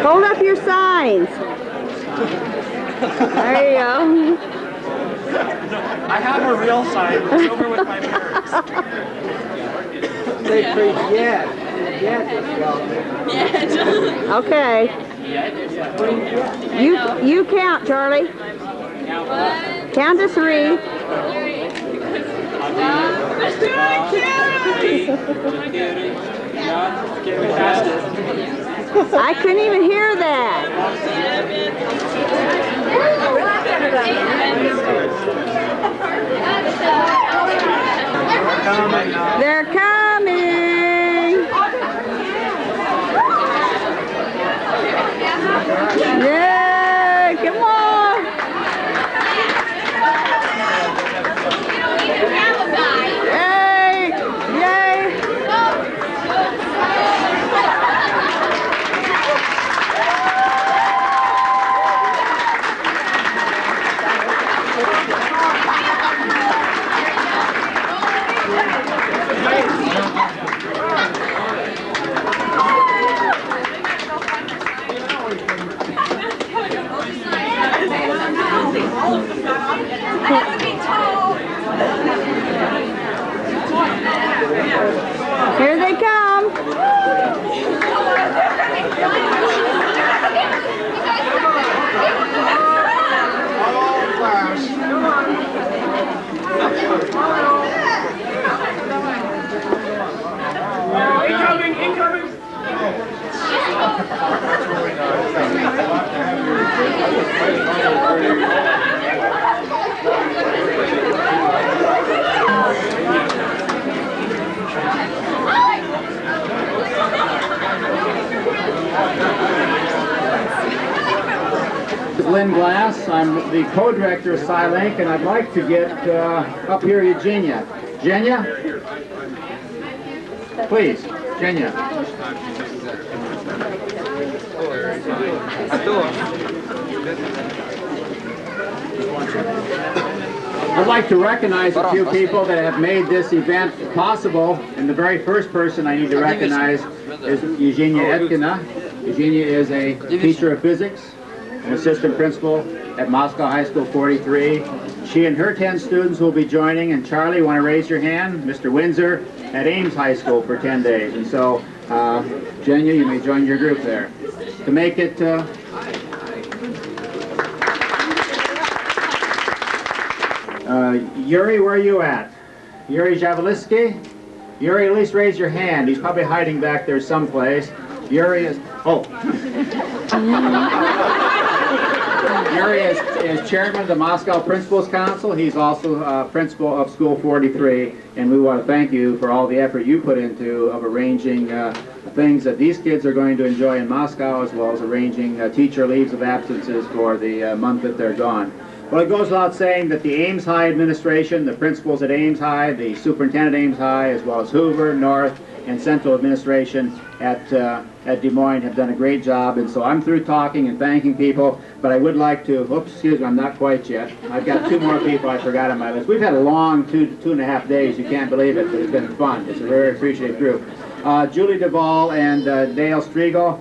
Hold up your signs. There you go. I have a real sign. It's over with my parents. They preach yet. Okay. You count, Charlie. Count to 3. I couldn't even hear that. They're coming. Yeah, come on. Yay, yay. Here they come. Incoming, incoming. Lynn Glass. I'm the co-director of SciLink, and I'd like to get up here Eugenia. Eugenia? Please, Eugenia. I'd like to recognize a few people that have made this event possible, and the very first person I need to recognize is Eugenia Etkina. Eugenia is a teacher of physics, an assistant principal at Moscow High School 43. She and her 10 students will be joining, and Charlie, want to raise your hand? Mr. Windsor at Ames High School for 10 days. And so, Eugenia, you may join your group there. To make it Yuri, where are you at? Yuri Javeliski? Yuri, at least raise your hand. He's probably hiding back there someplace. Yuri is, oh. Yuri is chairman of the Moscow Principals Council. He's also principal of School 43, and we want to thank you for all the effort you put into of arranging things that these kids are going to enjoy in Moscow, as well as arranging teacher leaves of absences for the month that they're gone. Well, it goes without saying that the Ames High administration, the principals at Ames High, the superintendent at Ames High, as well as Hoover, North, and Central administration at Des Moines have done a great job. And so I'm through talking and thanking people, but I would like to, oops, excuse me, I'm not quite yet. I've got 2 more people I forgot on my list. We've had a long 2.5 days, you can't believe it, but it's been fun. It's a very appreciated group. Julie Duvall and Dale Striegel,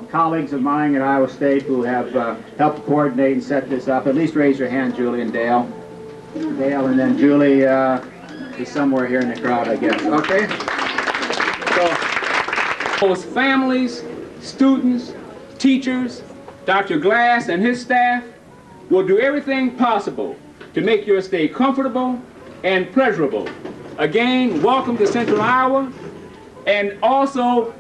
colleagues of mine at Iowa State who have helped coordinate and set this up. At least raise your hand, Julie and Dale. Dale, and then Julie is somewhere here in the crowd, I guess. Okay? So, those families, students, teachers, Dr. Glass and his staff will do everything possible to make your stay comfortable and pleasurable. Again, welcome to Central Iowa, and also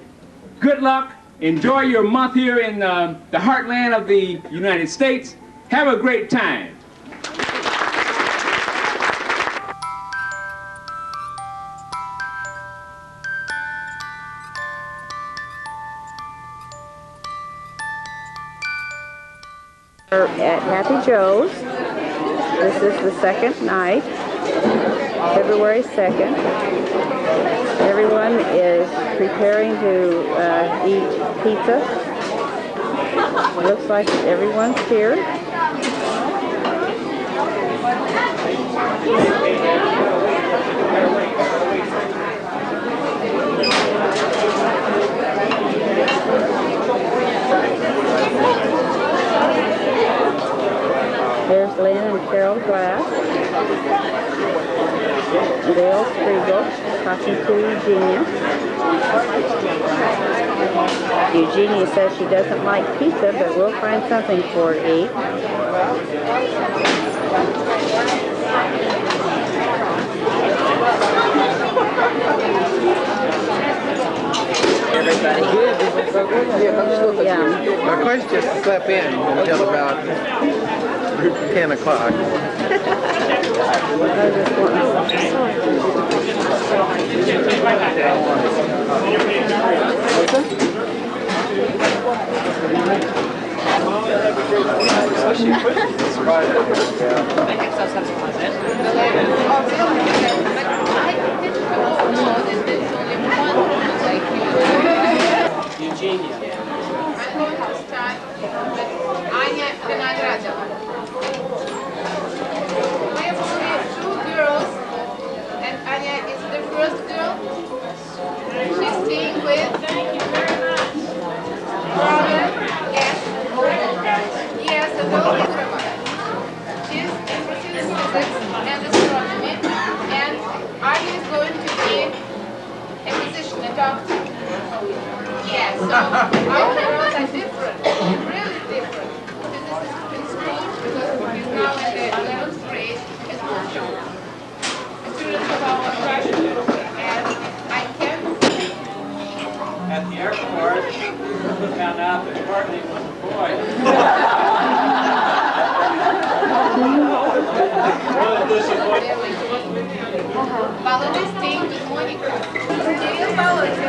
good luck. Enjoy your month here in the heartland of the United States. Have a great time. At Happy Joe's. This is the second night, February 2nd. Everyone is preparing to eat pizza. Looks like everyone's here. There's Lynn and Carol Glass. Dale Striegel talking to Eugenia. Eugenia says she doesn't like pizza, but we'll find something for her to eat. Everybody good? Yeah. My question just slept in until about 10 o'clock. Eugenia. Anya Vinogradova. We have only 2 girls, and Anya is the first girl. She's staying with. Thank you very much. Brother, yes. Yes, a little bit about it. She's interested in physics and astronomy, and Anya is going to be a physician, a doctor. Yes, so our girls are different, really different. Physicist in school, because he's now in the 11th grade at Moscow. A student of our graduate, and I can At the airport, we found out that Courtney was a boy. Really disappointed. biologist staying with Monica. Real biologist.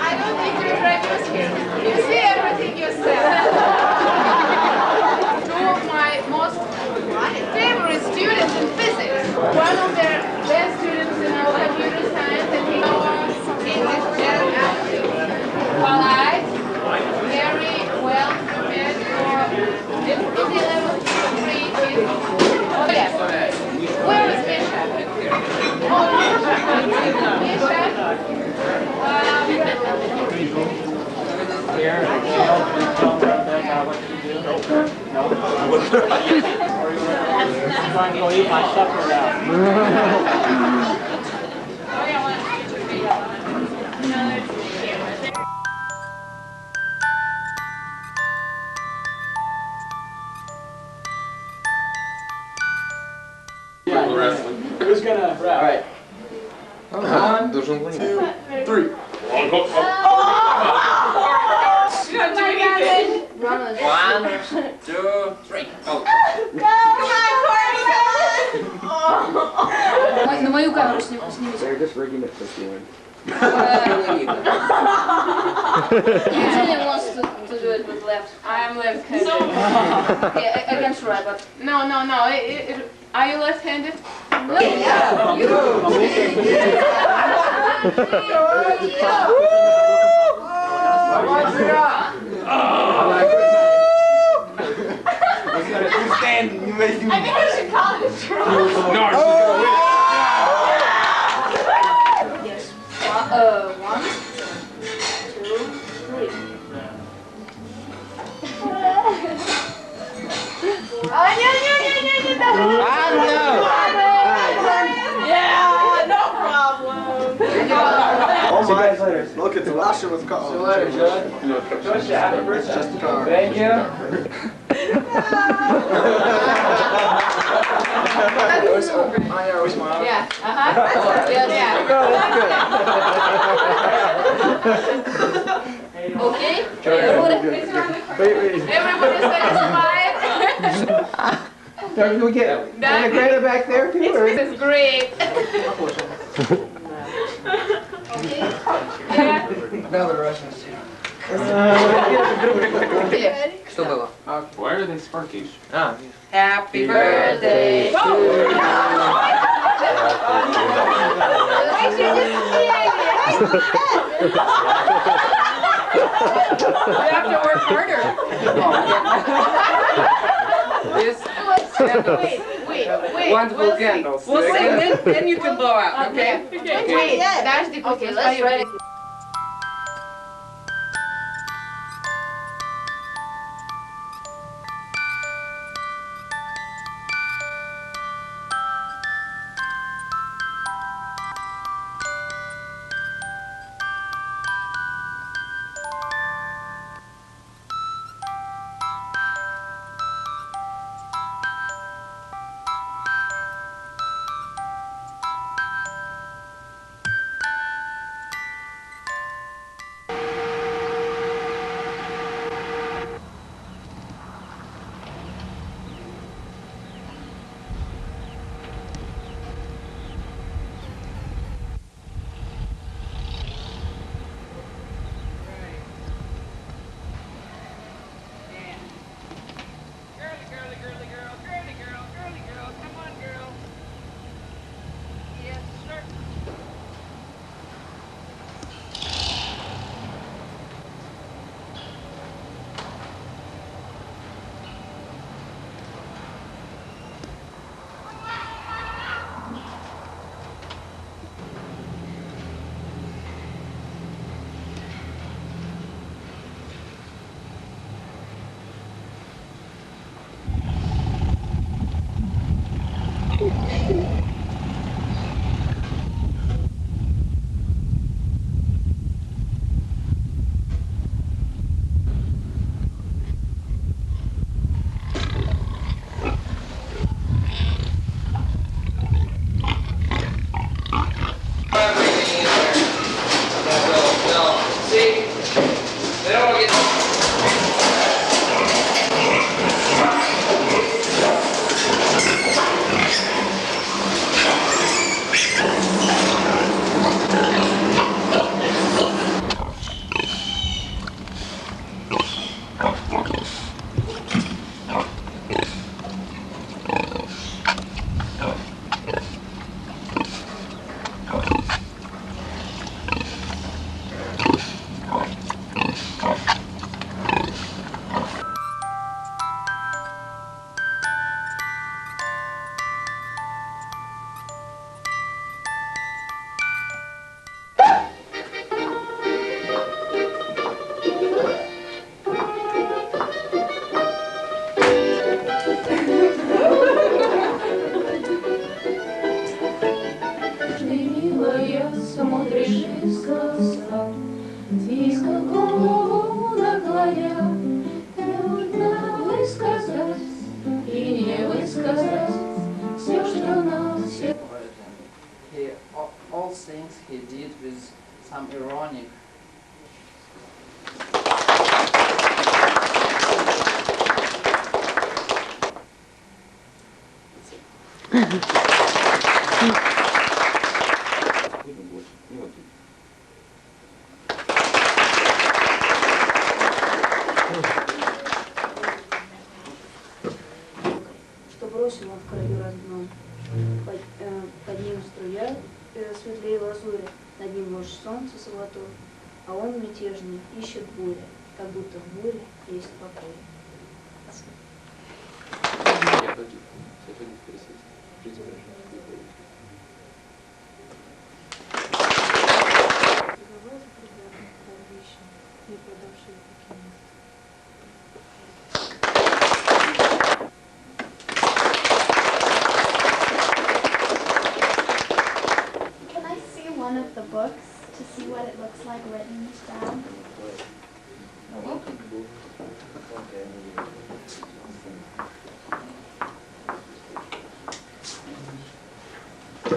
I don't need to introduce him. You see everything yourself. 2 of my most favorite students in physics. One of their best students in our computer science and English and polite, very well prepared for the 11th grade. Yes. Where is Misha? Oh, Misha. Here, tell Rebecca what you do. No? I'm going to go eat my supper now. Who's gonna rap? All right. 1, 2, 3. One, two, three. Go. На мою камеру снимите. They're just rigging it for feeling. Eugenia wants to do it with left. I am left-handed. Okay, I can try, but No. Are you left-handed? no. Yeah. Yes. 1, 2, 3. Oh my, look at the Russia was called. See you later, Judd. Joshua, happy birthday. Just a car. Thank you. I always smile. Yeah. Okay. Everybody. Everybody satisfied? Can we get integrated back there too? Or? This is great. Yeah. Now the Russians too. Что было? Why are they Sparkies? Happy birthday to you. You have to work harder. This Wait. Wonderful We'll candles. we'll sing, then you can blow out, okay? Wait, that's the Okay, let's try it. some ironic. Что бросила в краю родном. Под ним струя светлее лазури, над ним ложь солнца золотой, а он мятежный ищет буря, как будто в буре есть покой. Can I see one of the books to see what it looks like written down?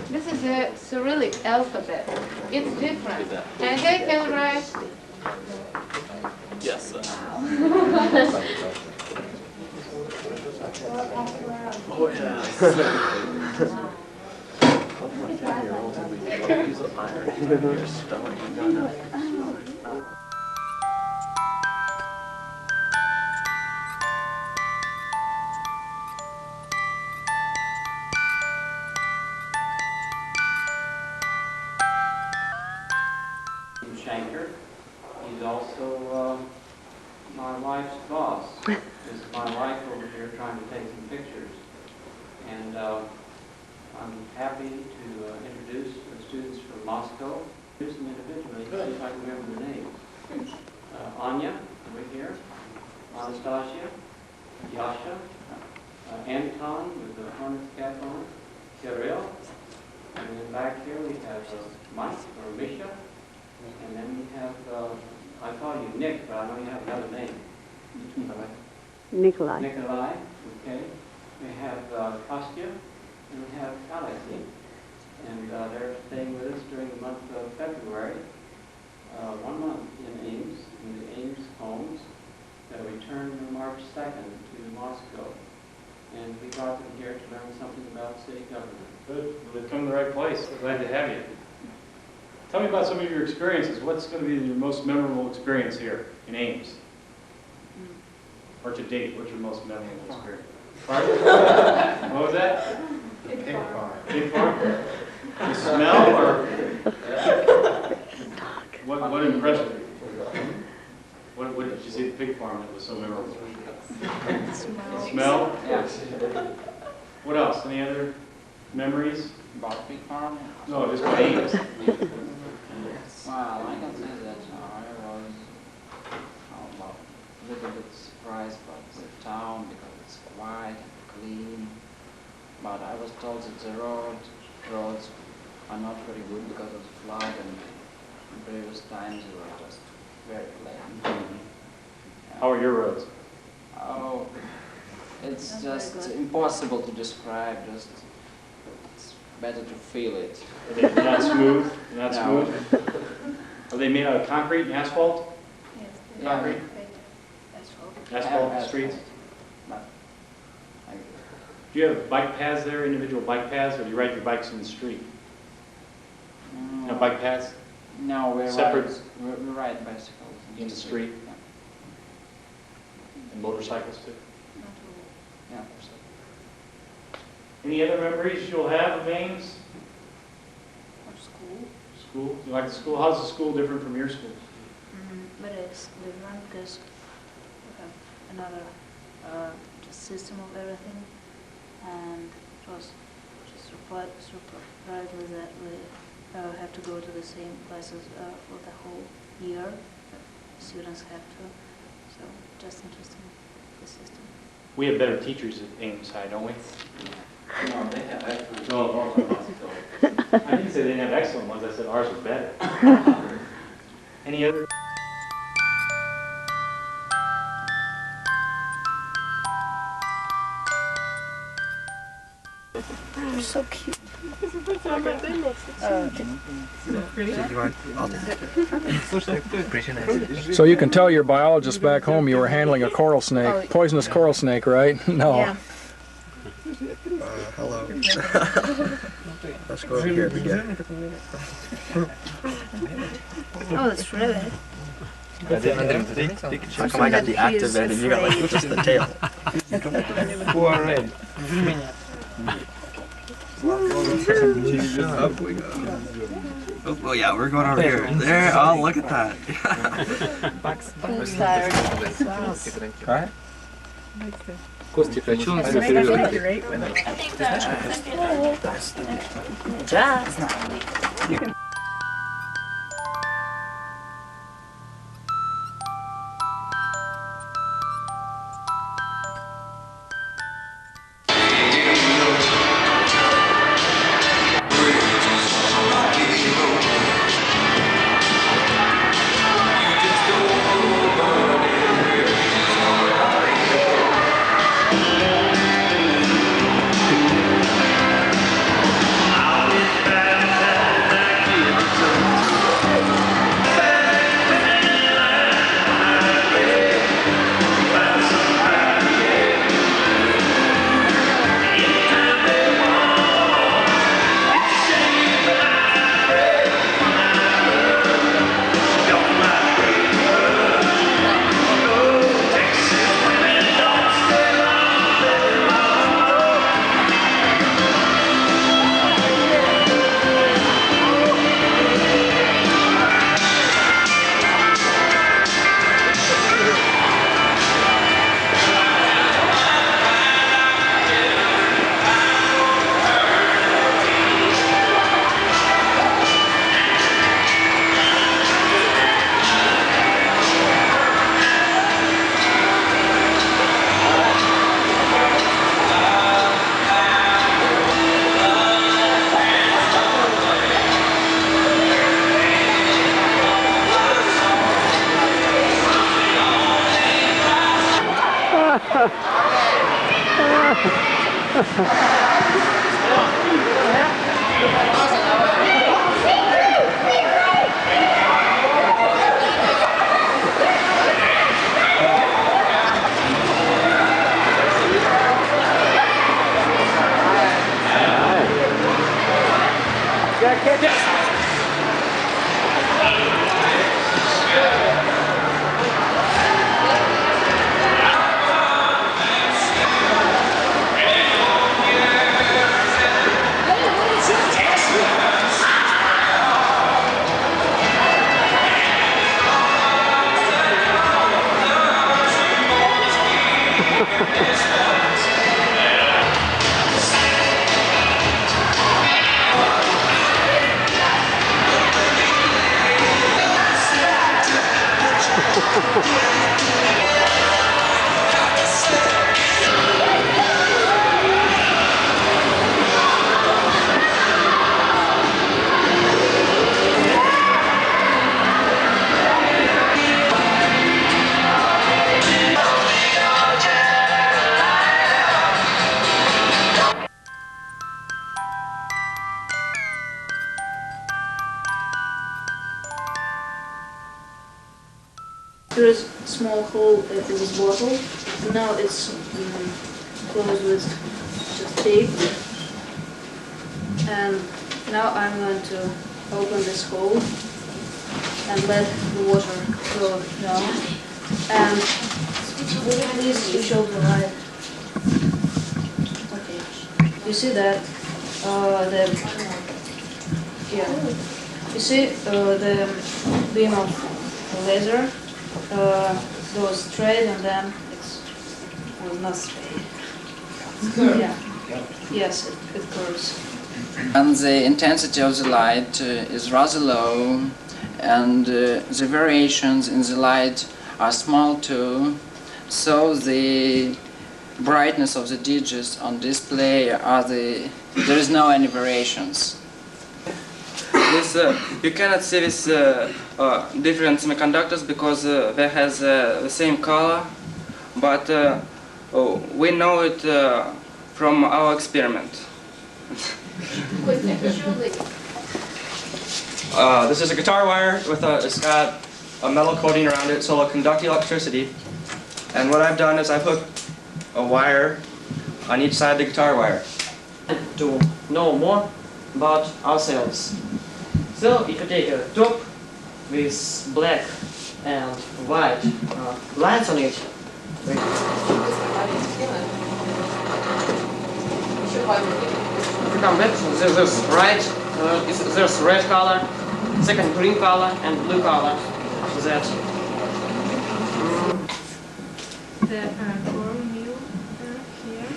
This is a Cyrillic alphabet. It's different. And they can write. Yes. Oh, yeah. Shanker. He's also my wife's boss. This is my wife over here trying to take some pictures. And I'm happy to introduce the students from Moscow. Introduce them individually, see if I can remember their names. Anya, over here. Anastasia. Yasha. Anton with the harness cap on. Kirill. And then back here we have Mike or Misha. And then we have, I call you Nick, but I know you have another name. Nikolai. Nikolai, okay. We have Kostya, and we have Alexei. And they're staying with us during the month of February. 1 month in Ames, in the Ames homes. They'll return on March 2nd to Moscow. And we brought them here to learn something about city government. Good. Well, they've come to the right place. We're glad to have you. Tell me about some of your experiences. What's going to be your most memorable experience here in Ames? Or to date, what's your most memorable experience? Pardon? What was that? Pig farm. Pig farm? The smell or? What impressed you? What did you see at the pig farm that was so memorable? Smell? Yes. What else? Any other memories? About pig farm? No, just about Ames. Well, I can say that I was about a little bit surprised about the town because it's quiet and clean. But I was told that the roads are not very good because of the flood, and in previous times they were just very plain. How are your roads? Oh, it's just impossible to describe. Just it's better to feel it. Are they not smooth? They're not No. smooth? Are they made out of concrete and asphalt? Yes, Concrete? Asphalt streets? But Do you have bike paths there, individual bike paths, or do you ride your bikes in the street? No bike paths No, we Separate- ride bicycles in the street? Yeah. And motorcycles too? Yeah. Any other memories you'll have of Ames? Of school. School? You like the school? How's the school different from your school? But it's different because we have another system of everything, and it was just surprisingly that we have to go to the same classes for the whole year. Students have to, so just interesting, the system. We have better teachers at Ames High, don't we? No, they have excellent. No, I didn't say they didn't have excellent ones, I said ours was better. Any other? They're so cute. Oh my goodness. So you can tell your biologist back home you were handling a coral snake, poisonous coral snake, right? No. Yeah. Hello. Let's go over here again. Oh, it's really. How come I got the active end and you got like just the tail? Who are red? Up we go. Oh, well, yeah, we're going over here. There, oh, look at that. Alright. There is a small hole in this bottle. Now it's closed with just tape. And now I'm going to open this hole and let the water go down. And please, you show the light. Okay. You see that you see the beam of the laser goes straight and then well, not straight. Yeah. Yes, it curves. And the intensity of the light is rather low, and the variations in the light are small too, so the brightness of the digits on display there is no any variations. This, you cannot see these different semiconductors because they have the same color, but we know it from our experiment. This is a guitar wire with it's got a metal coating around it, so it'll conduct electricity. And what I've done is I've hooked a wire on each side of the guitar wire. To know more about ourselves. So if you take a top with black and white lines on it, become red. There's right, there's red color, second green color, and blue color. After that. The form you have here.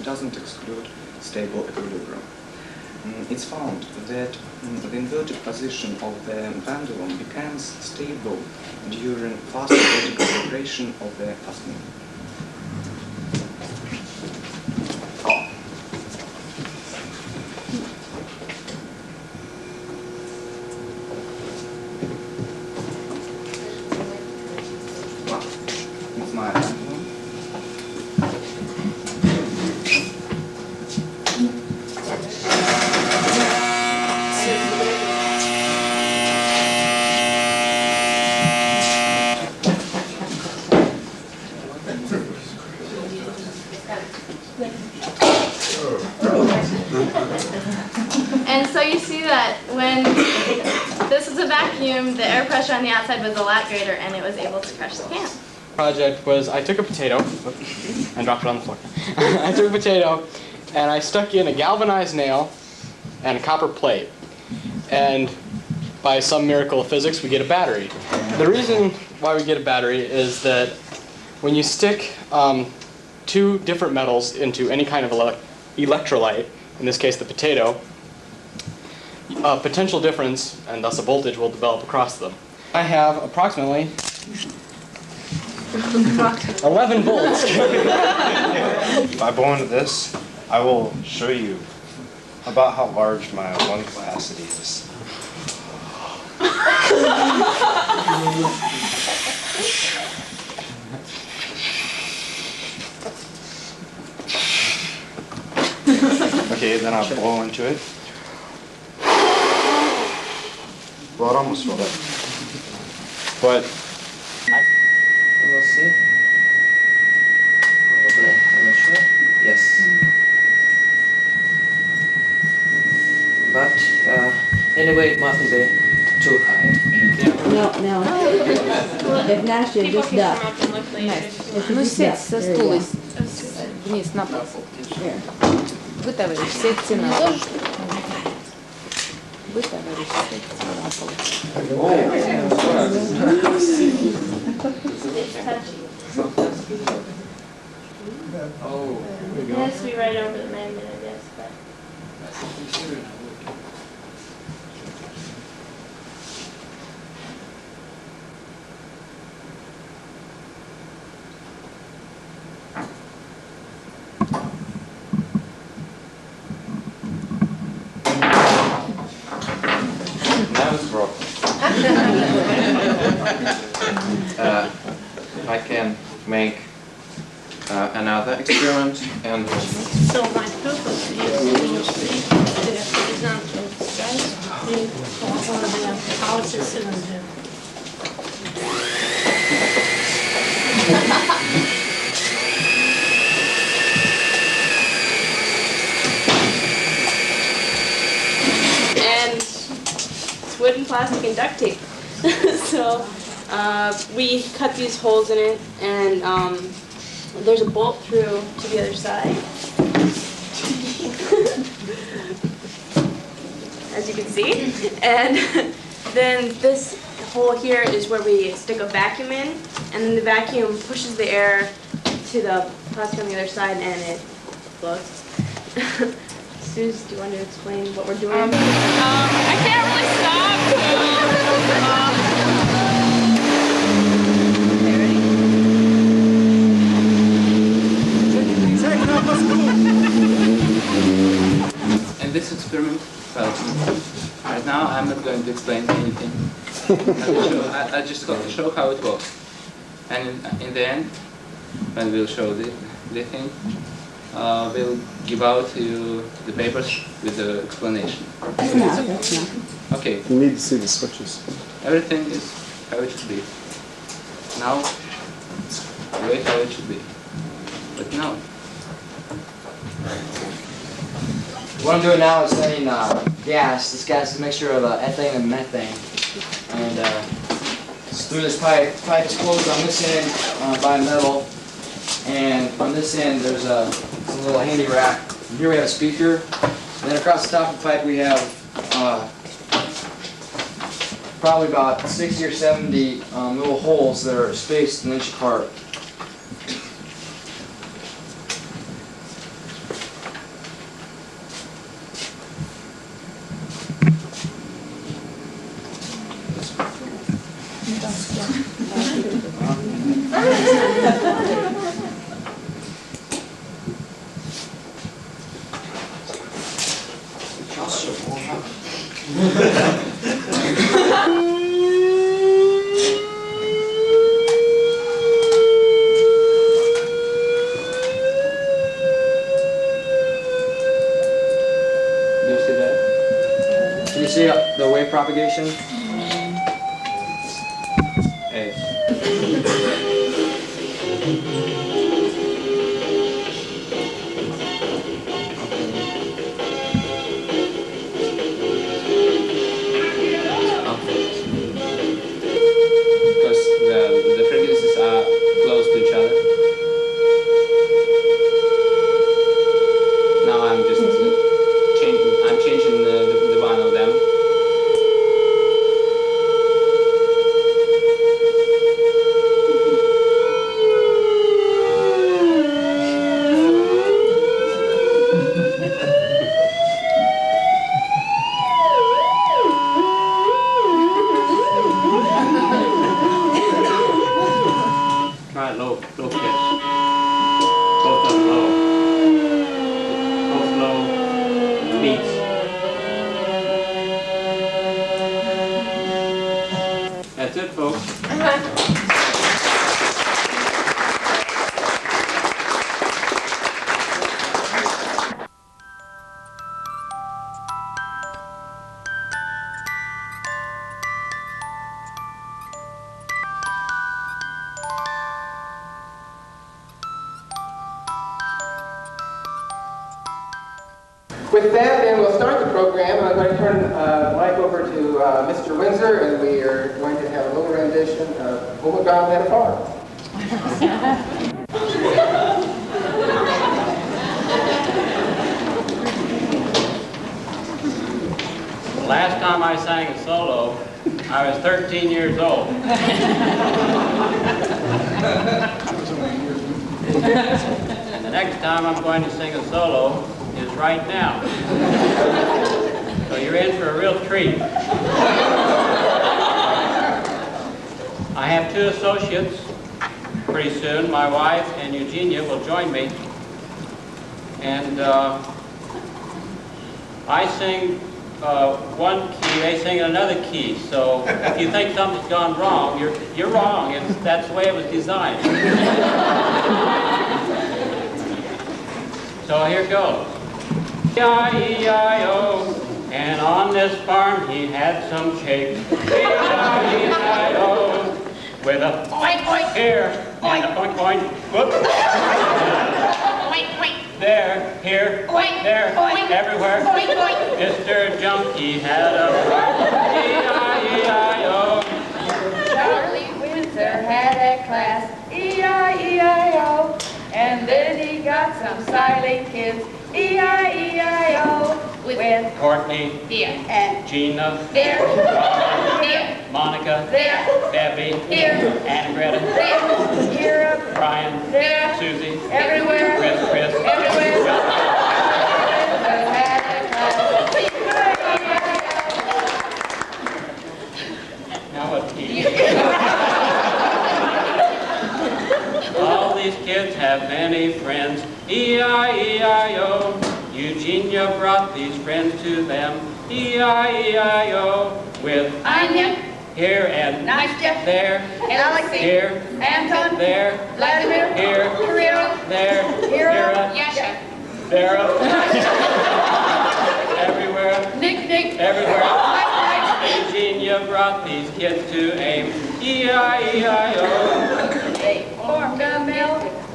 Doesn't exclude stable equilibrium. It's found that the inverted position of the pendulum becomes stable during fast vertical vibration of the fastening. It's my pendulum. And so you see that when this is a vacuum, the air pressure on the outside was a lot greater and it was able to crush the can. Project was I took a potato and dropped it on the floor. I took a potato and I stuck in a galvanized nail and a copper plate. And by some miracle of physics, we get a battery. The reason why we get a battery is that when you stick two different metals into any kind of electrolyte, in this case the potato, a potential difference and thus a voltage will develop across them. I have approximately 11 volts. By blowing this, I will show you about how large my lung capacity is. Okay, then I'll blow into it. Well, it almost filled up. But We'll see. Probably, I'm not sure. Yes. But anyway, it mustn't be too high. No. If not, you just duck. Ну сядь со стула вниз на пол. Вы, товарищ, сядьте на пол. Вы, товарищ, сядьте на пол. Oh, there we It go. has to be right over the magnet, I guess. But Now it's broken. I can make another experiment and So my purpose is example, the outer cylinder. And it's wood and plastic and duct tape. So we cut these holes in it, and there's a bolt through to the other side. As you can see. And then this hole here is where we stick a vacuum in, and then the vacuum pushes the air to the plastic on the other side and it floats. Suze, do you want to explain what we're doing? I can't really stop. In this experiment, right now I'm not going to explain anything. I just got to show how it works. And in the end, when we'll show the thing, we'll give out to you the papers with the explanation. Okay. You need to see the switches. Everything is how it should be. Now, the way how it should be. But now. What I'm doing now is setting gas. This gas is a mixture of ethane and methane. And it's through this pipe. The pipe is closed on this end by metal. And on this end there's a little handy rack. And here we have a speaker. And then across the top of the pipe we have probably about 60 or 70 little holes that are spaced an inch apart. Can you see the wave propagation? Hey. Because the frequencies are close to each other. Now I'm just changing the one of them. Try low pitch. Both of them low. Both low beats. That's it, folks. With that, then we'll start the program. I'm going to turn the mic over to Mr. Windsor, and we are going to have a little rendition of "Oh My God, That Farm." The last time I sang a solo, I was 13 years old. And the next time I'm going to sing a solo is right now. So you're in for a real treat. I have two associates pretty soon. My wife and Eugenia will join me. And I sing one key, they sing another key. So if you think something's gone wrong, you're wrong. That's the way it was designed. So here goes. E-I-E-I-O, and on this farm he had some chick. E-I-E-I-O, with a oink oink here, and a oink oink, whoop. Oink oink. There, here, oink, there, oink, everywhere. Oink oink. Mr. Junkie had a E-I-E-I-O. Charlie Windsor had a class, E-I-E-I-O, and then he got some SciLink kids, E-I-E-I-O, with Courtney, here, and Gina, there, here, Monica, there, Debbie, here, Anna Greta, there, Europe, Brian, there, Susie, everywhere, Chris, everywhere. these kids have many friends. E-I-E-I-O. Eugenia brought these friends to them. E-I-E-I-O. With Anya, here and Nastya, there, Alexei, here, Anton, there, Vladimir, here, Kirill, there, Ira, Yasha, Vera, everywhere, Nick, everywhere. Eugenia brought these kids to AIM. E-I-E-I-O.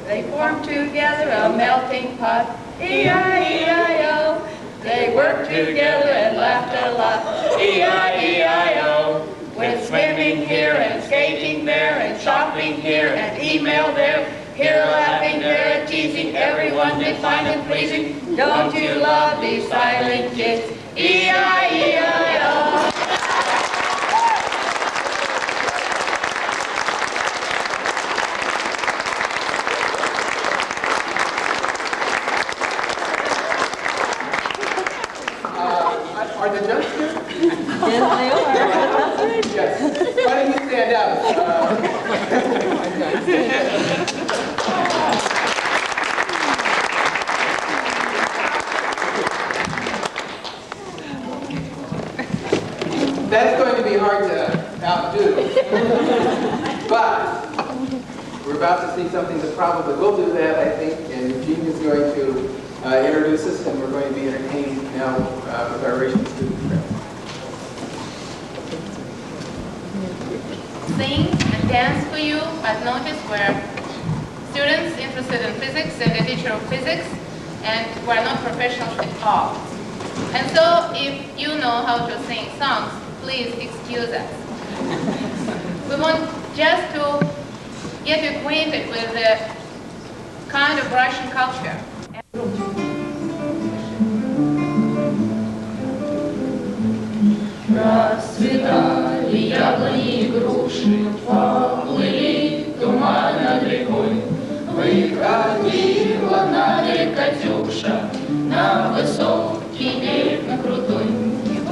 They formed together a melting pot. E-I-E-I-O. They worked together and laughed a lot. E-I-E-I-O. With swimming here and skating there and shopping here and email there. Here laughing, there teasing, everyone they find them pleasing. Don't you love these SciLink kids? E-I-E-I-O. Are the judges here? Yes, they are. Yes. Why don't you stand up? That's going to be hard to outdo. But we're about to see something that probably will do that, I think, and Eugene is going to introduce us, and we're going to be entertained now with our Racing student friends. Sing and dance for you at notice were students interested in physics and a teacher of physics, and were not professionals at all. And so if you know how to sing songs, please excuse us. We want just to get you acquainted with the kind of Russian culture. Расцветали яблони и груши, поплыли туман над рекой. Выходила на берег Катюша, на высокий берег, на крутой.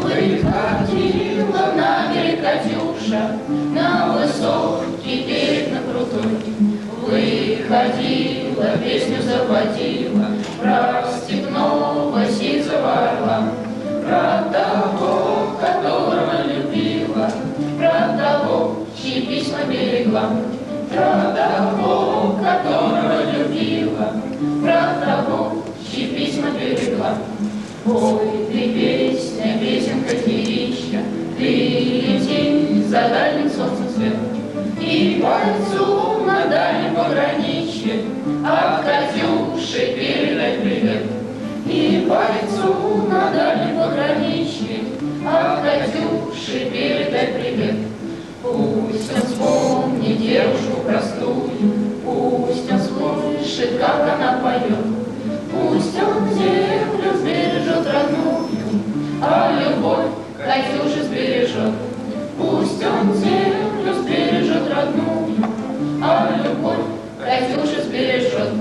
Выходила на берег Катюша, на высокий берег, на крутой. Выходила, песню заводила про степного сизого орла. Про того, которого любила, про того, чьи письма берегла, про того, которого любила, про того, чьи письма берегла. Ой, ты песня, песенка хирища, ты лети за дальним солнцем свет, и бойцу на дальнем пограничье от Катюши передай привет. И бойцу на дальнем пограничье от Катюши передай привет. Пусть он вспомнит девушку простую, пусть он слышит, как она поет. Пусть он землю сбережет родную, а любовь Катюши сбережет. Пусть он землю сбережет родную, а любовь Катюши сбережет.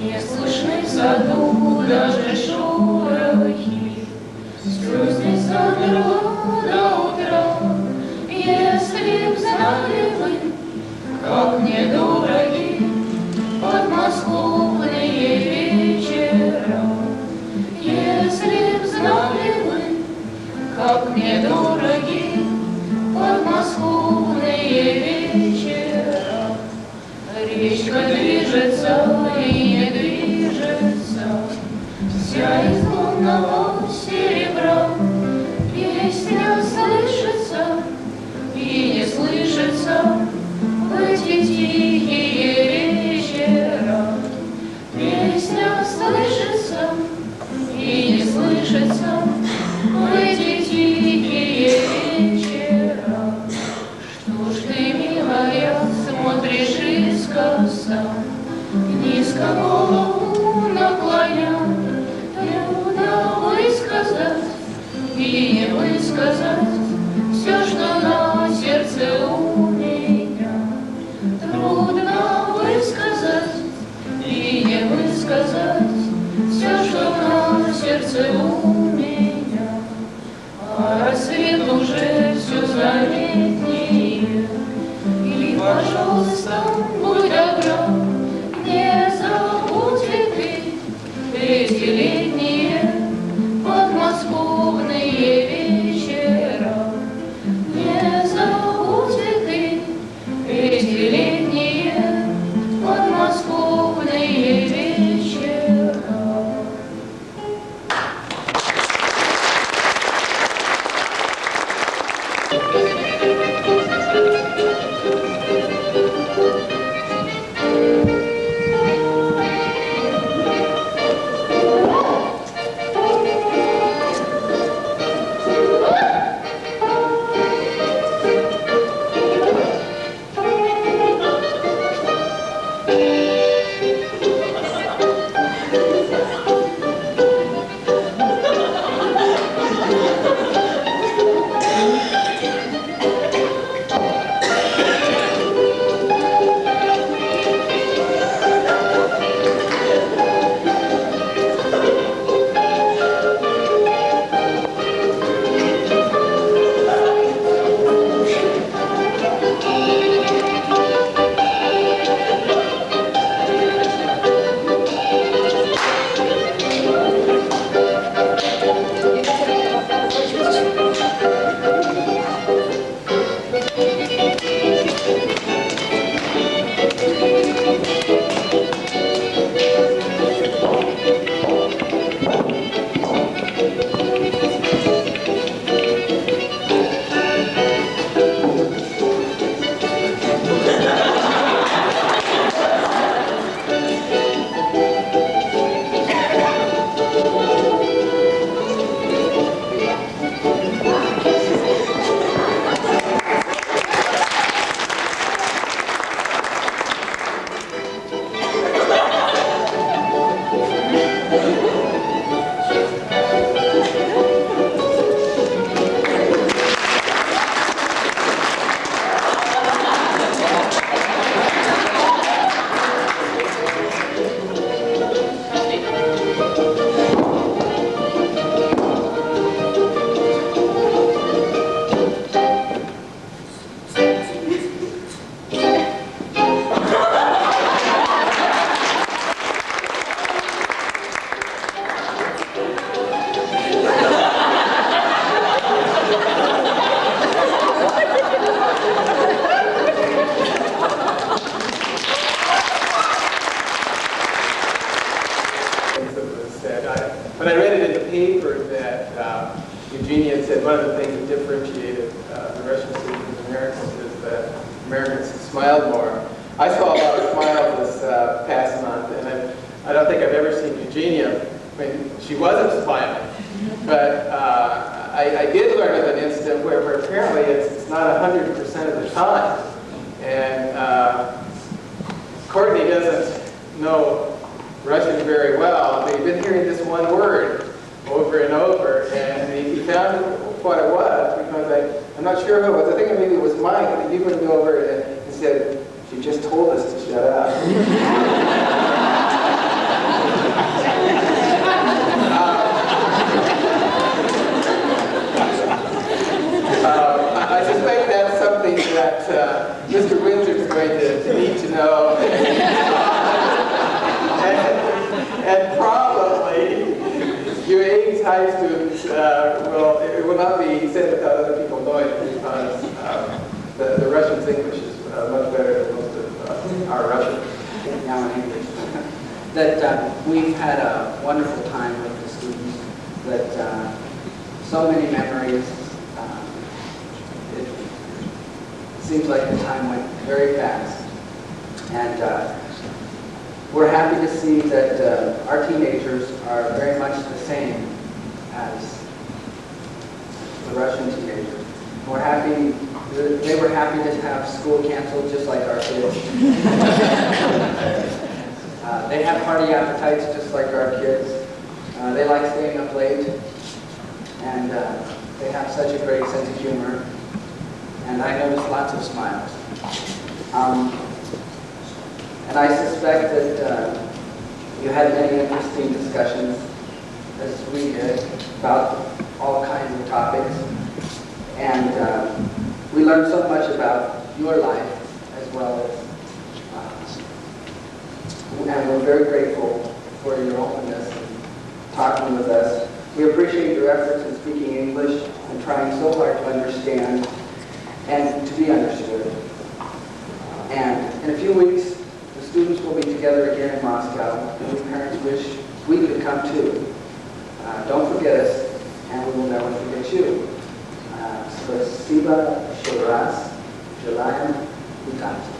Не слышны в саду даже шорохи, скрозь замерла до утра. Если б знали вы, как мне дороги подмосковные вечера. Если б знали вы, как мне дороги подмосковные вечера. Речка движется и не движется, вся из лунного серебра. Песня слышится и не слышится в эти тихие вечера. Песня слышится и не слышится в эти тихие вечера. Что ж ты, милая, смотришь искоса, низко голову наклоня? Трудно высказать и не высказать все, что на сердце у меня. Трудно высказать сердце у меня, а рассвет уже все заветнее. И, пожалуйста, будь добра, не забудь ты эти летние подмосковные вечера. Не забудь ты эти летние подмосковные вечера. When I read it in the paper that Eugenia had said one of the things that differentiated the Russian students from Americans is that Americans smiled more. I saw a lot of smiles this past month, and I don't think I've ever seen Eugenia when she wasn't smiling. But I did learn of an incident where apparently it's not 100% of the time. And Courtney doesn't know Russian very well, but he'd been hearing this one word over and over, and he found what it was, because I'm not sure who it was. I think maybe it was Mike, and he went over and he said, "She just told us to shut up." I suspect that's something that Mr. Winter is going to need to know. And probably your Ames High students it will not be said without other people knowing it, because the Russian's English is much better than most of our Russian. Now in English. That we've had a wonderful time with the students, that so many memories. It seems like the time went very fast. And we're happy to see that our teenagers are very much the same as the Russian teenagers. We're happy, they were happy to have school canceled just like our kids. They have party appetites just like our kids. They like staying up late, and they have such a great sense of humor. And I noticed lots of smiles. And I suspect that you had many interesting discussions as we did, about all kinds of topics. And we learned so much about your life as well as, and we're very grateful for your openness and talking with us. We appreciate your efforts in speaking English and trying so hard to understand and to be understood. And in a few weeks, the students will be together again in Moscow, and we parents wish we could come too. Don't forget us, and we will never forget you. Спасибо еще раз. Желаем удачи.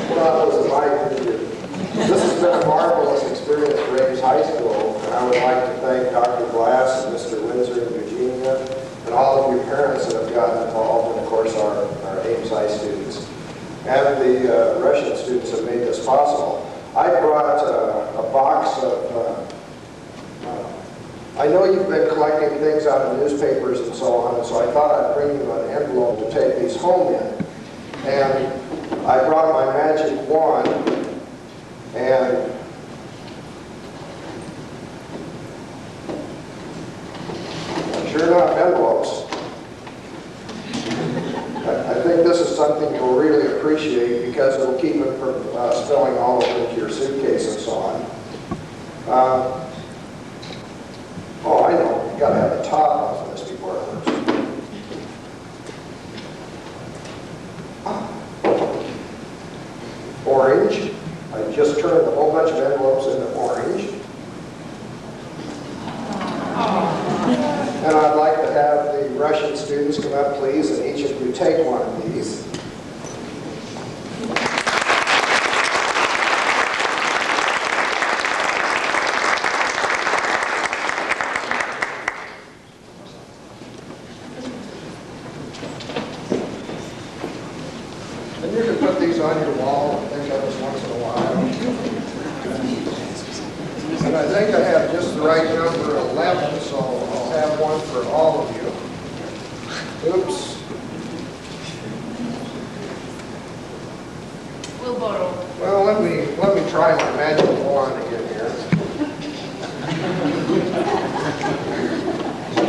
Well, it was a mighty pleasure. This has been a marvelous experience for Ames High School, and I would like to thank Dr. Glass and Mr. Windsor and Eugenia, and all of you parents that have gotten involved, and of course our Ames High students. And the Russian students have made this possible. I brought a box of, I know you've been collecting things out of newspapers and so on, and so I thought I'd bring you an envelope to take these home in. And I brought my magic wand, and sure enough, envelopes. I think this is something you'll really appreciate because it'll keep it from spilling all over into your suitcase and so on. Oh, I know. You've got to have the top off of this before it works. Orange. I just turned a whole bunch of envelopes into orange. And I'd like to have the Russian students come up, please, and each of you take one of these. And you can put these on your wall and think of us once in a while. And I think I have just the right number 11, so I'll have one for all of you. Oops. We'll borrow. Well, let me try my magic wand again here.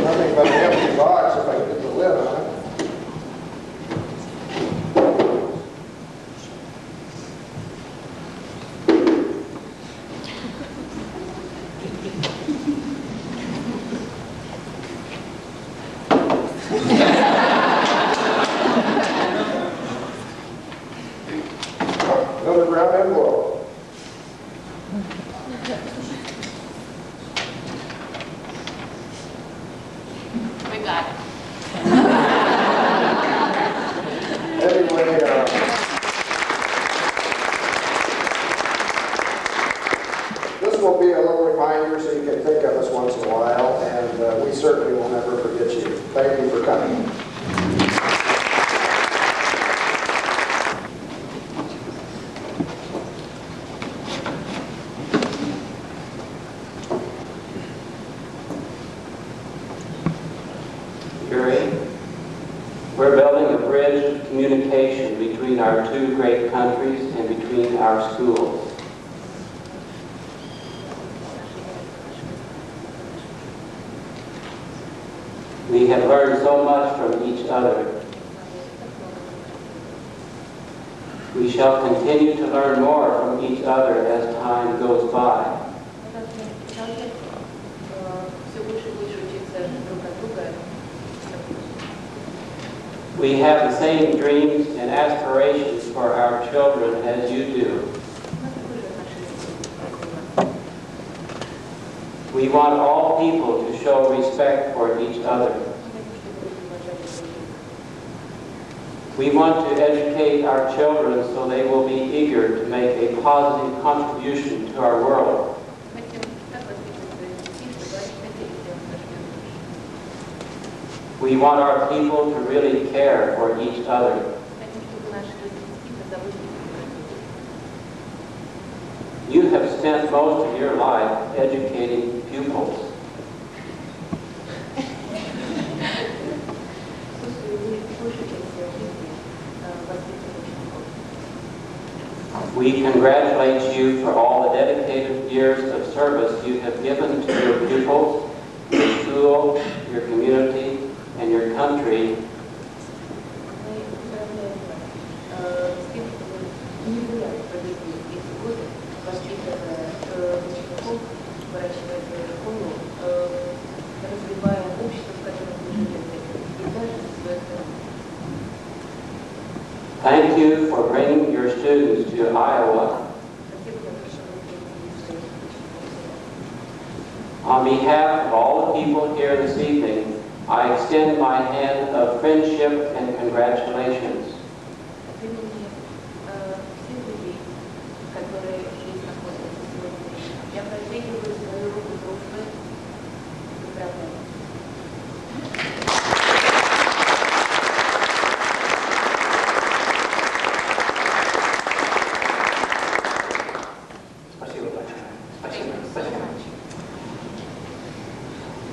Nothing but an empty box if I get the lid on it. Another brown envelope. We got it. Anyway, this will be a little reminder so you can think of us once in a while, and we certainly will never forget you. Thank you for coming. We're building a bridge of communication between our two great countries and between our schools. We have learned so much from each other. We shall continue to learn more from each other as time goes by. We have the same dreams and aspirations for our children as you do. We want all people to show respect for each other. We want to educate our children so they will be eager to make a positive contribution to our world. We want our people to really care for each other. You have spent most of your life educating pupils. We congratulate you for all the dedicated years of service you have given to your pupils, your school, your community, and your country. Thank you for bringing your students to Iowa. On behalf of all the people here this evening, I extend my hand of friendship and congratulations.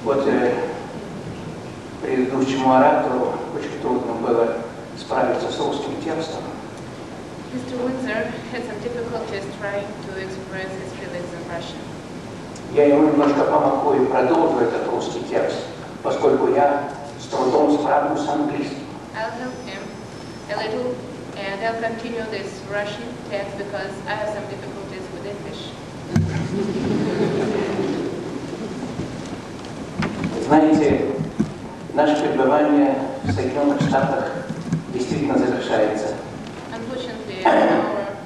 Вот предыдущему оратору очень трудно было справиться с русским текстом. Mr. Windsor had some difficulties trying to express his feelings in Russian. Я ему немножко помогу и продолжу этот русский текст, поскольку я с трудом справлюсь с английским. I'll help him a little and I'll continue this Russian text because I have some difficulties with English. Знаете, наше пребывание в Соединенных Штатах действительно завершается. Unfortunately, our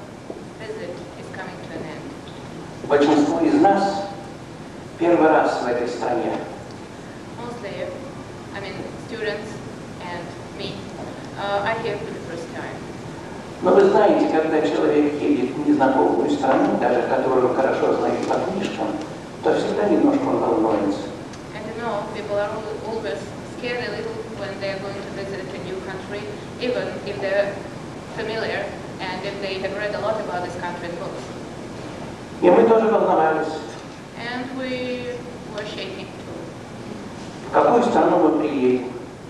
visit is coming to an end. Большинство из нас первый раз в этой стране. Mostly, I mean, students and me are here for the first time. Но вы знаете, когда человек едет в незнакомую страну, даже которую он хорошо знает по книжкам, то всегда немножко он волнуется. People are always scared a little when they are going to visit a new country, even if they're familiar and if they have read a lot about this country in books. И мы тоже волновались. And we were shaking too. В какую страну мы приедем?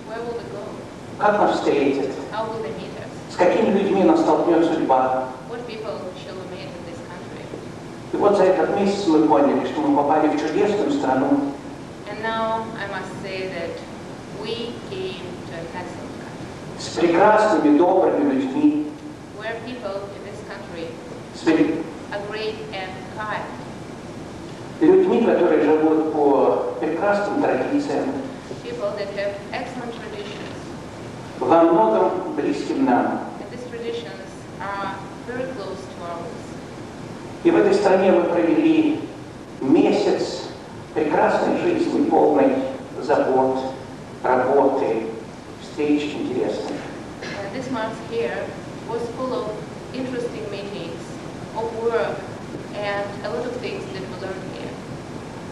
Where will we go? Как нас встретят? How will they meet us? С какими людьми нас столкнет судьба? What people shall we meet in this country? И вот за этот месяц мы поняли, что мы попали в чудесную страну. And now I must say that we came to an excellent country. С прекрасными, добрыми людьми. Where people in this country С are great and kind. людьми, которые живут по прекрасным традициям. People that have excellent traditions. Во многом близким нам. And these traditions are very close to ours. И в этой стране мы провели месяц прекрасной жизни, полной забот, работы, встреч интересных. And this month here was full of interesting meetings, of work, and a lot of things that we learned here.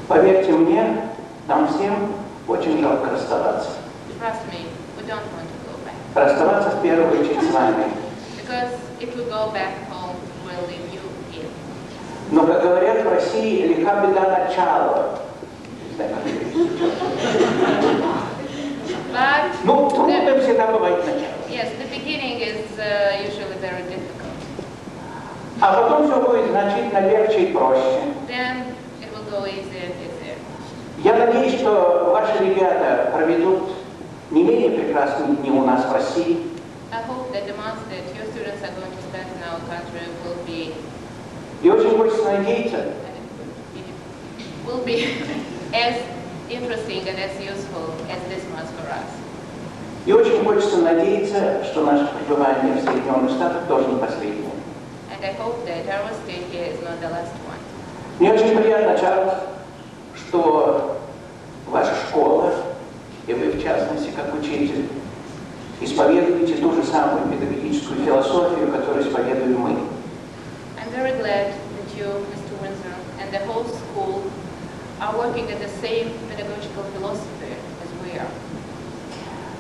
Поверьте мне, нам всем очень жалко расставаться. Trust me, we don't want to go back. Расставаться в первую очередь с вами. Because if we go back home, we'll leave you here. Но, как говорят в России, лиха беда начала. But Ну, трудно всегда бывает начало. yes, the beginning is usually very difficult. А потом все будет значительно легче и проще. Then it will go easier and easier. Я надеюсь, что ваши ребята проведут не менее прекрасные дни у нас в России. I hope that the months that your students are going to spend in our country will be И очень хочется надеяться, as interesting and as useful as this month for us. и очень хочется надеяться, что наше пребывание в Соединенных Штатах тоже не последнее. And I hope that our stay here is not the last one. Мне очень приятно, Чарльз, что ваша школа, и вы в частности как учитель, исповедуете ту же самую педагогическую философию, которую исповедуем мы. I'm very glad that you, Mr. Windsor, and the whole school are working at the same pedagogical philosophy as we are.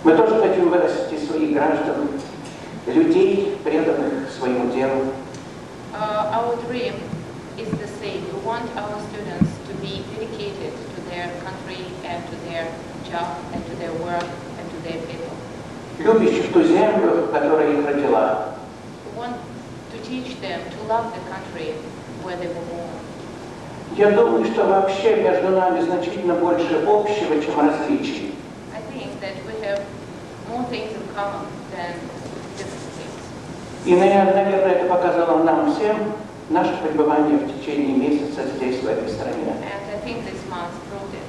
Мы тоже хотим вырастить из своих граждан людей, преданных своему делу. Our dream is the same. We want our students to be dedicated to their country and to their job and to their work and to their people. Любящих ту землю, которая их родила. We want to teach them to love Я думаю, что вообще между нами значительно больше общего, чем различий. I think that we have more things in common than differences. И, наверное, это показало нам всем наше пребывание в течение месяца здесь, в этой стране. And I think this month proved it.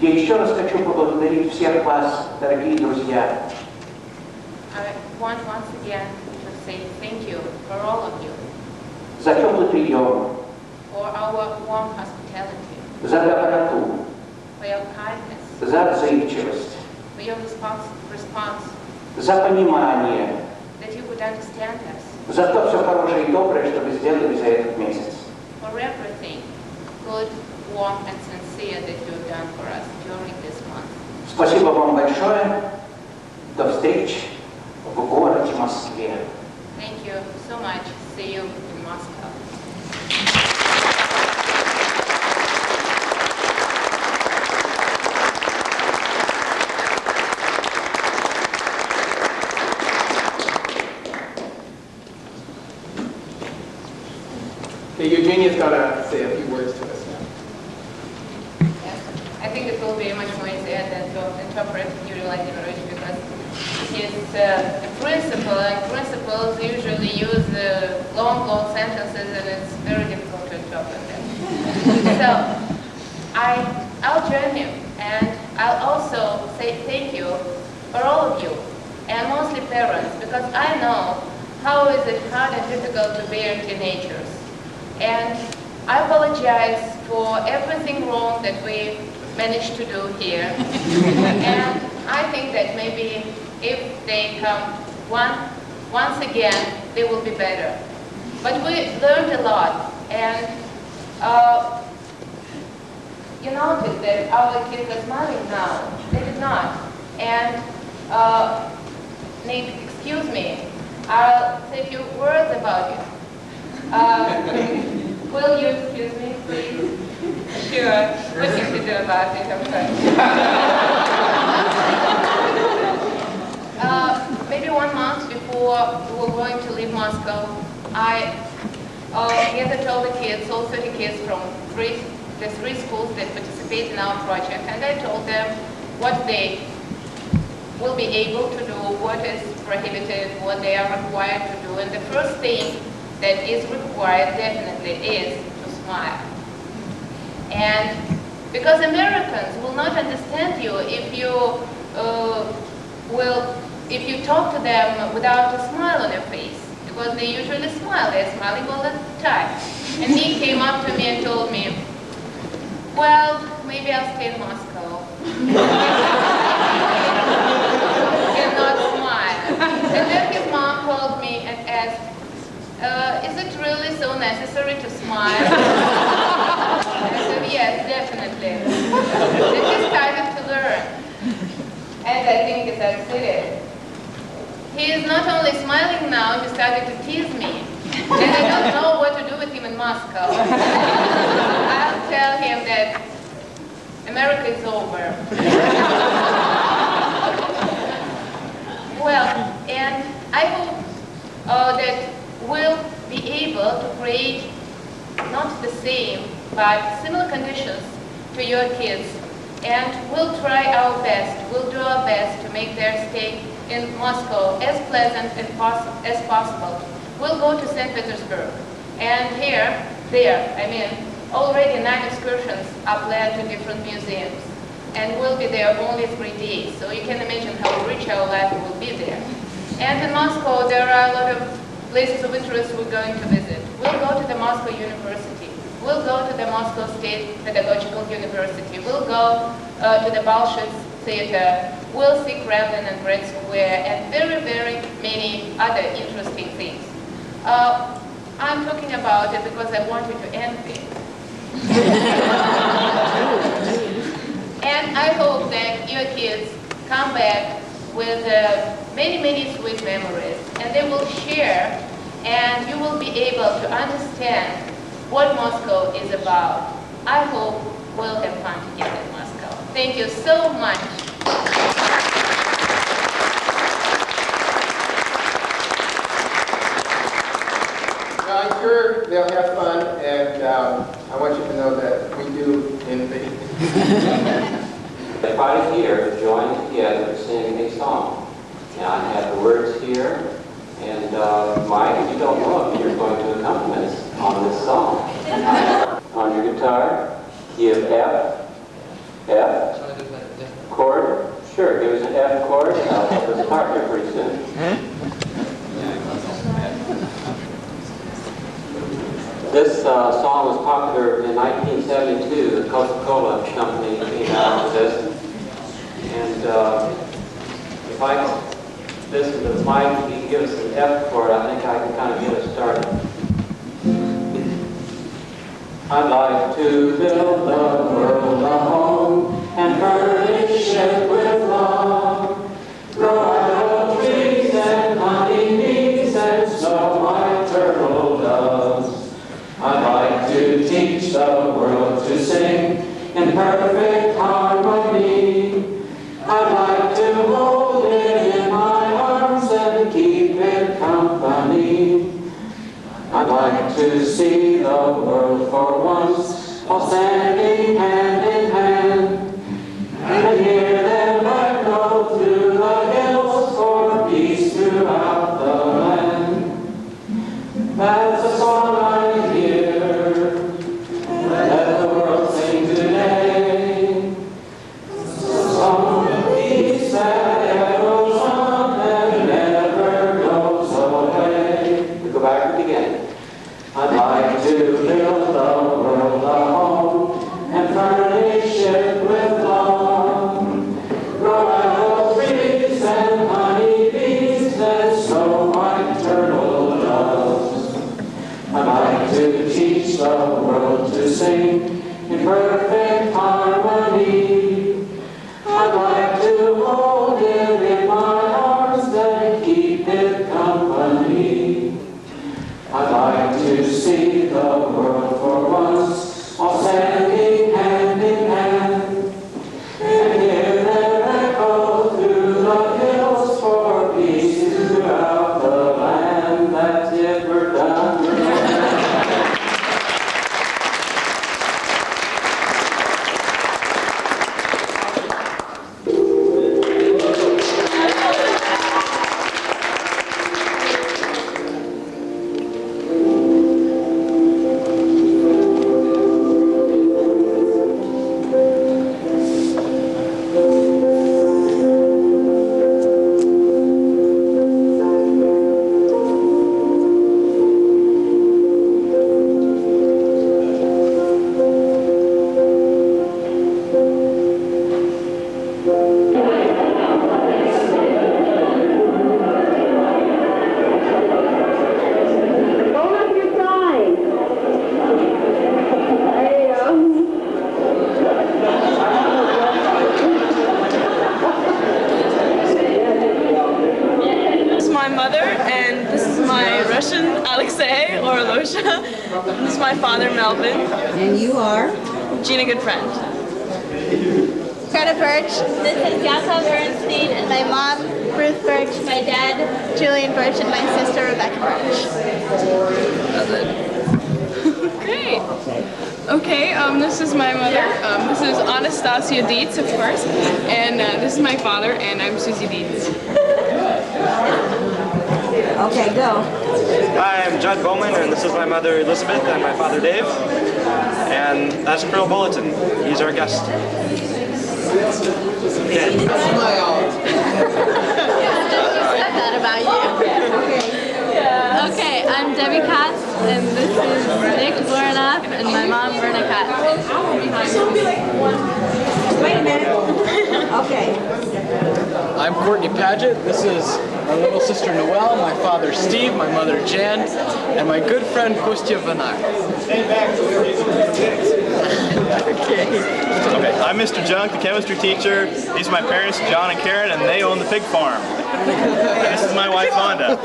Я еще раз хочу поблагодарить всех вас, дорогие друзья. I want once again to say thank you for all of you, За теплый прием, for our warm hospitality, за доброту, for your kindness, за отзывчивость, for your response, за понимание, that you could understand us, за то все хорошее и доброе, что вы сделали за этот месяц. for everything good, warm and sincere that you've done for us during this month. Спасибо вам большое. До встречи в городе Москве. Thank you so much. See you in Moscow. Okay, Eugenia's going to say a few words to us now. I think it will be much more easier than to interpret Yuri Vladimirovich because he's a principal, and principals usually use long sentences, and it's very difficult to interpret them. So I'll join him, and I'll also say thank you for all of you, and mostly parents, because I know how is it hard and difficult to bear teenagers. And I apologize for everything wrong that we managed to do here. And I think that maybe if they come once again, they will be better. But we learned a lot, and you notice that our kids are smiling now. They did not. And Nick, excuse me, I'll say a few words about you. Will you excuse me, please? Sure. What can we do about it, of course. Maybe 1 month before we were going to leave Moscow, I gathered all the kids, all 30 kids from the three schools that participate in our project, and I told them what they will be able to do, what is prohibited, what they are required to do. And the first thing that is required definitely is to smile. And because Americans will not understand you if you talk to them without a smile on your face, because they usually smile, they're smiling all the time. And he came up to me and told me, well, maybe I'll stay in Moscow. And not smile. And then his mom called me and asked, is it really so necessary to smile? I said, yes, definitely. Then he started to learn. And I think he succeeded. He is not only smiling now, he started to tease me. And I don't know what to do with him in Moscow. I'll tell him that America is over. Well, and I hope that we'll be able to create not the same, but similar conditions to your kids. And we'll try our best, we'll do our best to make their stay in Moscow as pleasant as possible. We'll go to St. Petersburg. And already 9 excursions are planned to different museums. And we'll be there only 3 days. So you can imagine how rich our life will be there. And in Moscow, there are a lot of places of interest we're going to visit. We'll go to the Moscow University. We'll go to the Moscow State Pedagogical University. We'll go to the Bolshoi Theater. We'll see Kremlin and Red Square and very, very many other interesting things. I'm talking about it because I want you to envy. And I hope that your kids come back with many, many sweet memories, and they will share, and you will be able to understand what Moscow is about. I hope we'll have fun together in Moscow. Thank you so much. I'm sure they'll have fun, and and I want you to know that we do envy. Everybody here join together to sing a song. Now I have the words here, and Mike, you don't know if you're going to accompany us on this song. On your guitar, give F, chord. Sure, give us an F chord, and I'll have this partner pretty soon. This song was popular in 1972. The Coca-Cola company came out with this. And if I listen to Mike, he gives us an F chord, I think I can kind of get us started. I'd like to build the world a home and furnish it with love. Grow apple trees and honeybees and snow white turtle doves. I'd like to teach the world to sing in perfect harmony. I'd like to hold it in my arms and keep it company. I'd like to see the world for once, all standing hand in hand, and hear them echo through the hills for peace throughout the land. That's a song I hear, let the world sing today. Song of peace that echoes on and never goes away. We go back to the beginning. I'd like to build the world a home and furnish it with love. Grow apple trees and honeybees and snow white turtle doves. I'd like to teach the world to sing in perfect harmony. I'd like to hold it in my arms and keep it company. I'd like to see the world for once, all standing hand in hand, and hear their echo through the hills for peace throughout the land. That's it, we're done. My mother, and this is my Russian Alexei or Alosha. This is my father Melvin. And you are? Gina, good friend. Greta Birch. This is Yaakov Bernstein, and my mom, Ruth Birch, my dad, Julian Birch, and my sister, Rebecca Birch. That's it. Great. Okay, this is my mother. This is Anastasia Dietz, of course. And this is my father, and I'm Susie Dietz. Okay, go. Hi, I'm Judd Bowman, and this is my mother Elizabeth and my father Dave. And that's Pearl Bulletin. He's our guest. Okay. That about you. Okay, I'm Debbie Katz, and this is Nick Vornoff, and my mom, Verna Katz. Wait a minute. Okay. I'm Courtney Paget. This is my little sister Noelle, my father Steve, my mother Jan, and my good friend Kostya Vanak. Okay, I'm Mr. Junk, the chemistry teacher. These are my parents, John and Karen, and they own the pig farm. This is my wife, Vonda.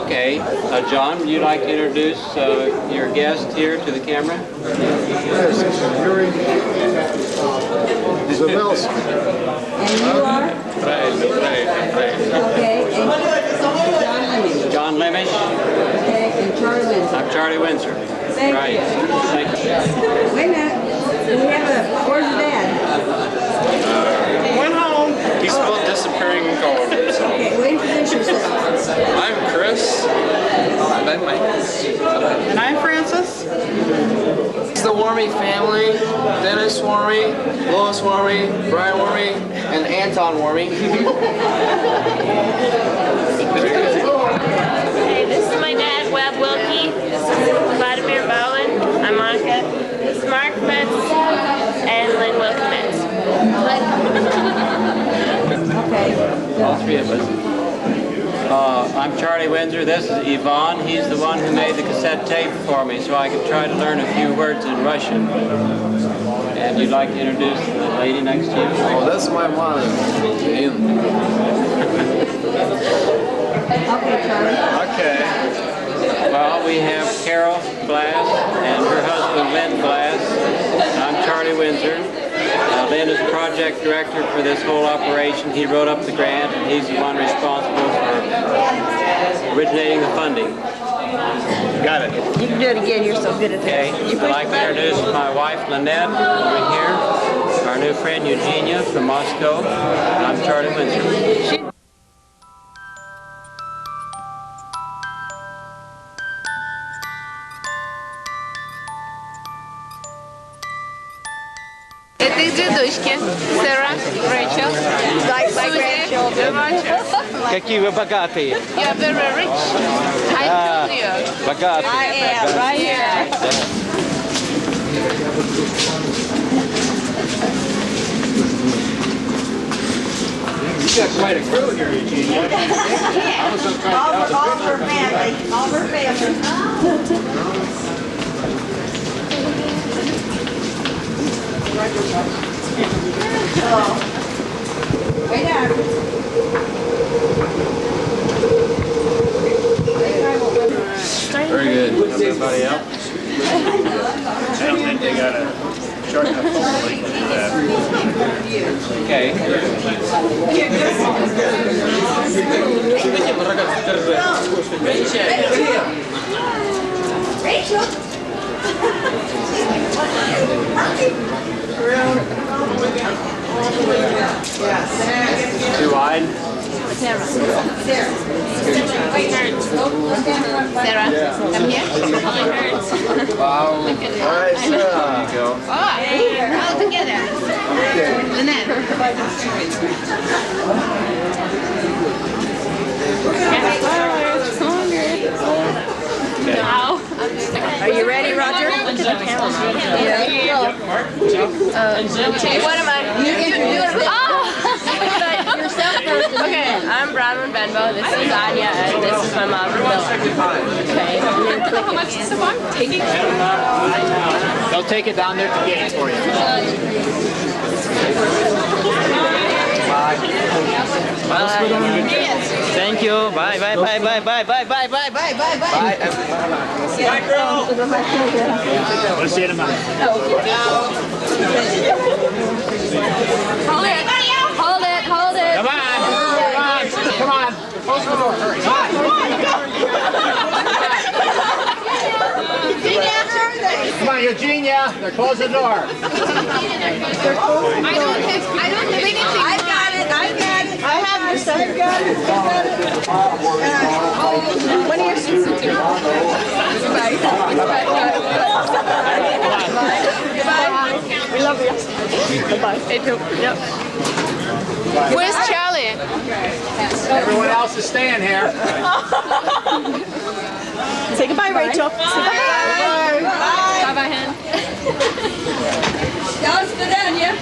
Okay, John, would you like to introduce your guest here to the camera? Yes, Yuri Zavelski. And you are? Right. Okay, and John Lemmy. John Lemish. Okay, and Charlie Windsor. I'm Charlie Windsor. Thank Right. you. Thank you. Wait a minute. Do we have where's your dad? Went home. He's still disappearing and going. So. Okay, well, introduce yourself. I'm Chris. I'm Mike. And I'm Francis. It's the Wormy family. Dennis Wormy, Lois Wormy, Brian Wormy, and Anton Wormy. Hey, this is my dad, Webb Wilkie. This is Vladimir Bowen. I'm Monica. This is Mark Metz and Lynn Wilkins. Okay. All three of us. I'm Charlie Windsor. This is Ivan. He's the one who made the cassette tape for me so I could try to learn a few words in Russian. And you'd like to introduce the lady next to you? Oh, that's my mom. Okay, Charlie. Okay. Well, we have Carol Glass and her husband Lynn Glass. I'm Charlie Windsor. Lynn is project director for this whole operation. He wrote up the grant and he's the one responsible for originating the funding. Got it. You can do it again. You're so good at Okay. this. I'd like to introduce my wife Lynette over here. Our new friend Eugenia from Moscow. And I'm Charlie Windsor. Это их две дочки. Сара, Рэйчел, Сузи, Roger. Какие вы богатые. You're very rich. I told you. Богатые. I am, right here. You got quite a crew here, Eugenia. I was just trying to All get out the her family. All her family. Oh. Way down. Very good. Everybody else? I don't think they got a short enough phone link to do that. Okay. Rachel. Too wide? Sarah, come here. Wow. All right, there you go. Oh, all together. Lynette. Wow. Are you ready, Roger? What am I? Okay, I'm Bronwyn Benbow. This is Anya, and this is my mom, Miller. Okay, and then click How much is the bar? Taking it. They'll take it down there to gates for you. Thank you. Bye, bye, bye, bye, bye, bye, bye, bye, bye, bye, bye. Bye, girl. We'll see you tomorrow. Hold it. Hold it. Hold it. Come on. Come on. Close the door. Hurry. Come on, Eugenia. They're closing the door. I don't have anything. I've got it. I've got it. I have your stuff. I've got it. I've got it. One of your sisters. Goodbye. Goodbye. We love you. Goodbye. Hey, too. Yep. Where's Charlie? Everyone else is staying here. Say goodbye, Rachel. Say goodbye. Bye. Bye-bye, hen. Y'all sit down, yeah?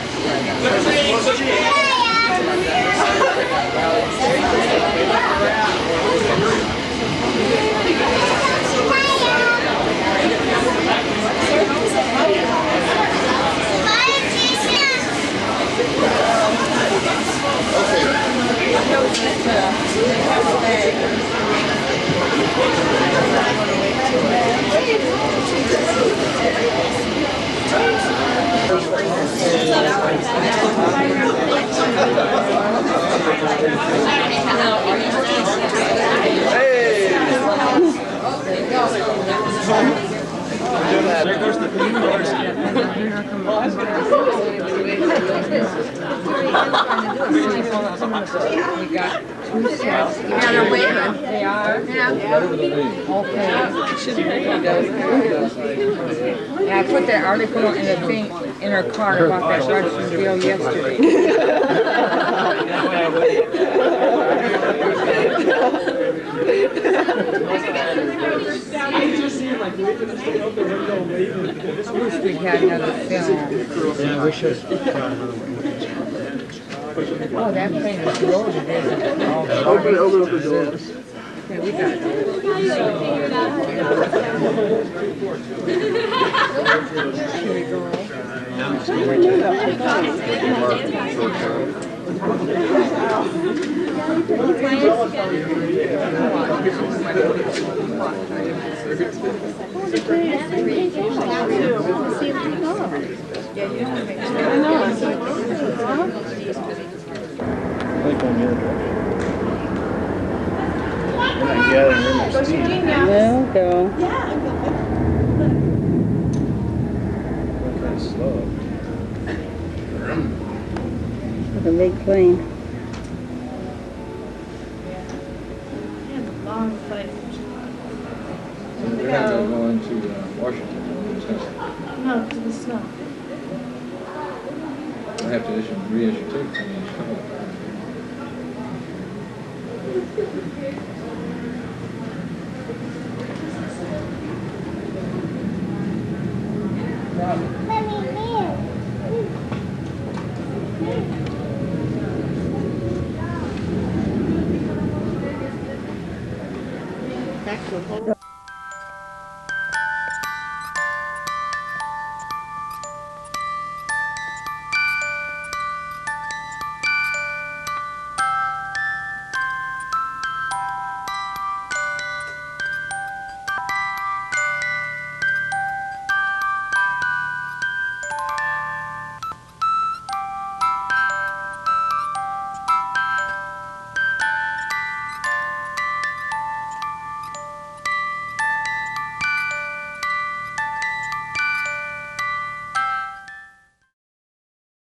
Hey! We got 2 sets. Yeah, they're waving. They are? Yeah. Okay. Yeah, I put that article in the thing in her car about that Russian deal yesterday. I wish we had another film. Yeah, we should try another one. Oh, that plane is loaded, isn't it? Open the door. Okay, we got it. Here we go. We'll go. With a big plane. Long flight. We have to go into Washington. No, because of the snow. I have to reissue tickets. Back to